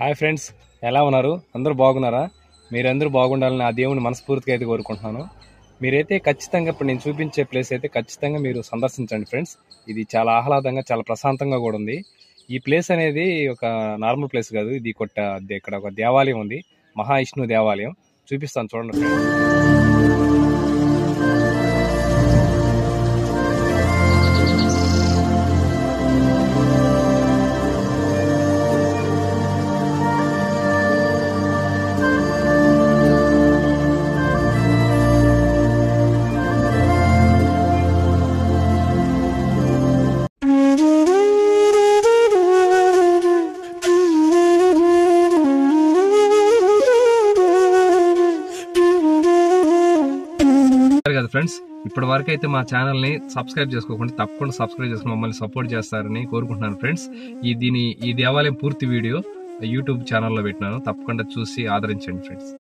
Hi friends, ఎలా ఉన్నారు? అందరూ బాగున్నారా? మీరందరూ బాగుండాలని ఆ దేవుని మనస్ఫూర్తిగా అయితే కోరుకుంటున్నాను. మీరైతే ఖచ్చితంగా ఇప్పుడు నేను చూపించే ప్లేస్ అయితే ఖచ్చితంగా మీరు సందర్శించండి ఫ్రెండ్స్. ఇది చాలా ఆహ్లాదంగా, చాలా ప్రశాంతంగా కూడా ఉంది. ఈ ప్లేస్ అనేది ఒక నార్మల్ ప్లేస్ కాదు. ఇది ఇక్కడ ఒక దేవాలయం ఉంది, మహావిష్ణు దేవాలయం. చూపిస్తాను చూడండి ఫ్రెండ్స్. కదా ఫ్రెండ్స్, ఇప్పటి వరకు అయితే మా ఛానల్ ని సబ్స్క్రైబ్ చేసుకోకుండా తప్పకుండా సబ్స్క్రైబ్ చేసుకుని మమ్మల్ని సపోర్ట్ చేస్తారని కోరుకుంటున్నాను ఫ్రెండ్స్. ఈ దేవాలయం పూర్తి వీడియో యూట్యూబ్ ఛానల్లో పెట్టినాను, తప్పకుండా చూసి ఆదరించండి ఫ్రెండ్స్.